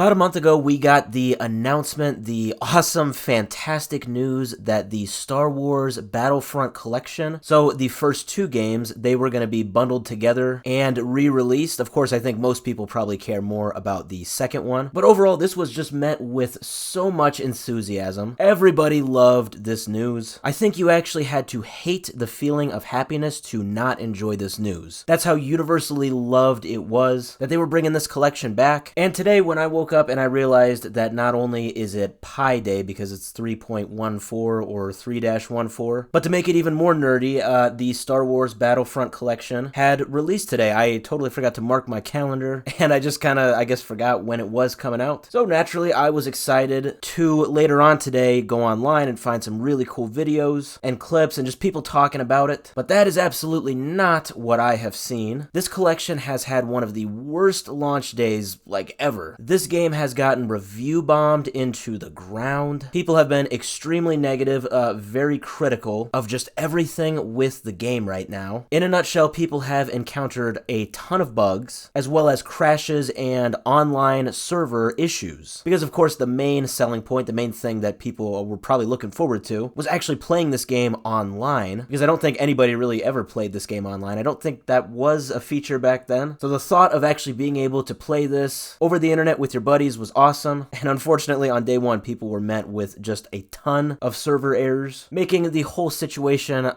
About a month ago, we got the announcement, the awesome, fantastic news that the Star Wars Battlefront collection, so the first two games, they were going to be bundled together and re-released. Of course, I think most people probably care more about the second one, but overall, this was just met with so much enthusiasm. Everybody loved this news. I think you actually had to hate the feeling of happiness to not enjoy this news. That's how universally loved it was, that they were bringing this collection back. And today, when I woke up and I realized that not only is it Pi Day because it's 3.14 or 3-14, but to make it even more nerdy, the Star Wars Battlefront collection had released today. I totally forgot to mark my calendar, and I just kind of, I guess, forgot when it was coming out. So naturally, I was excited to later on today go online and find some really cool videos and clips and just people talking about it. But that is absolutely not what I have seen. This collection has had one of the worst launch days like ever. This game has gotten review bombed into the ground. People have been extremely negative, very critical of just everything with the game right now. In a nutshell, people have encountered a ton of bugs, as well as crashes and online server issues. Because of course the main selling point, the main thing that people were probably looking forward to, was actually playing this game online, because I don't think anybody really ever played this game online. I don't think that was a feature back then. So the thought of actually being able to play this over the internet with your buddies was awesome, and unfortunately on day one people were met with just a ton of server errors, making the whole situation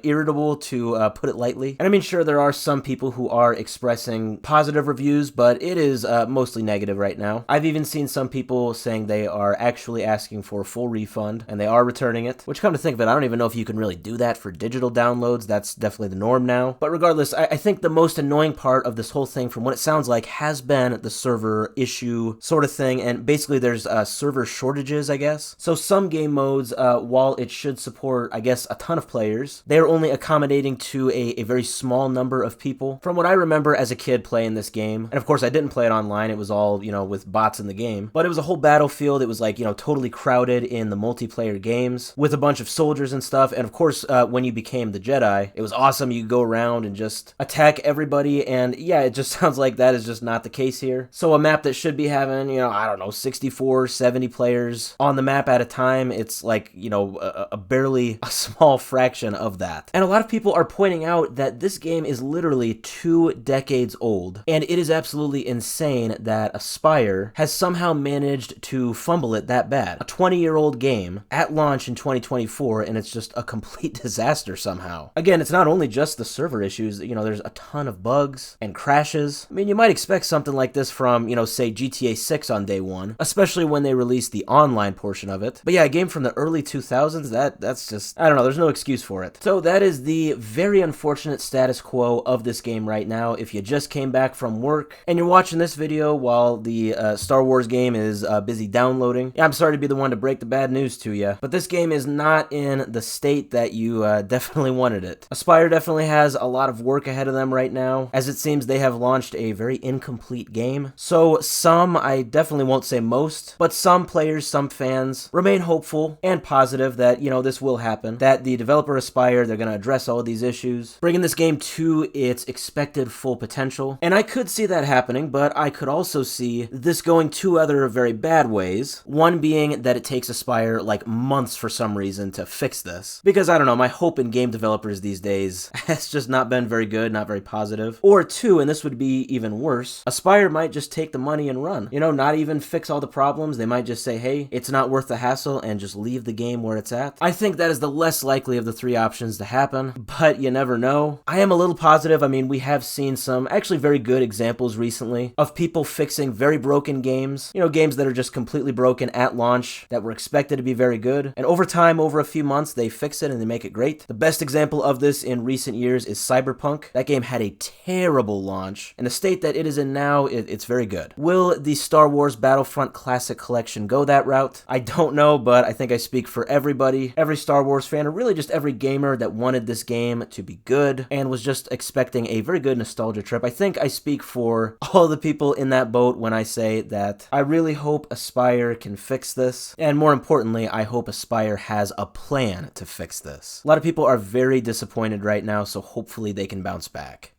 irritable, to put it lightly. And I mean, sure, there are some people who are expressing positive reviews, but it is mostly negative right now. I've even seen some people saying they are actually asking for a full refund, and they are returning it, which, come to think of it, I don't even know if you can really do that for digital downloads. That's definitely the norm now. But regardless, I think the most annoying part of this whole thing, from what it sounds like, has been the server issue sort of thing, and basically there's server shortages, I guess. So some game modes, while it should support, I guess, a ton of players, they're only accommodating to a very small number of people. From what I remember as a kid playing this game, and of course I didn't play it online, it was all, with bots in the game, but it was a whole battlefield. It was like, totally crowded in the multiplayer games with a bunch of soldiers and stuff, and of course, when you became the Jedi, it was awesome. You could go around and just attack everybody, and yeah, it just sounds like that is just not the case here. So a map that should be having, I don't know, 64, 70 players on the map at a time, it's like, barely a small fraction of that. And a lot of people are pointing out that this game is literally 2 decades old, and it is absolutely insane that Aspyr has somehow managed to fumble it that bad. A 20-year-old game at launch in 2024, and it's just a complete disaster somehow. Again, it's not only just the server issues, there's a ton of bugs and crashes. I mean, you might expect something like this from, say GTA 6 on day one, especially when they released the online portion of it. But yeah, a game from the early 2000s, that's just, I don't know, there's no excuse for it. So that is the very unfortunate status quo of this game right now. If you just came back from work and you're watching this video while the Star Wars game is busy downloading, yeah, I'm sorry to be the one to break the bad news to you, but this game is not in the state that you definitely wanted it. Aspyr definitely has a lot of work ahead of them right now, as it seems they have launched a very incomplete game. So some, I definitely won't say most, but some players, some fans remain hopeful and positive that, this will happen, that the developer Aspyr, they're going to address all of these issues, bringing this game to its expected full potential. And I could see that happening, but I could also see this going 2 other very bad ways. One being that it takes Aspyr like months for some reason to fix this, because I don't know, my hope in game developers these days has just not been very good, not very positive. Or 2, and this would be even worse, Aspyr might just take the money and run, not even fix all the problems. They might just say, hey, it's not worth the hassle, and just leave the game where it's at. I think that is the less likely of the 3 options to happen, but you never know. I am a little positive. I mean, we have seen some actually very good examples recently of people fixing very broken games, games that are just completely broken at launch that were expected to be very good, and over time, over a few months, they fix it and they make it great. The best example of this in recent years is Cyberpunk. That game had a terrible launch, and the state that it is in now, it's very good. Will the Star Wars Battlefront Classic Collection go that route? I don't know, but I think I speak for everybody, every Star Wars fan, or really just every gamer that wanted this game to be good and was just expecting a very good nostalgia trip. I think I speak for all the people in that boat when I say that I really hope Aspyr can fix this, and more importantly, I hope Aspyr has a plan to fix this. A lot of people are very disappointed right now, so hopefully they can bounce back.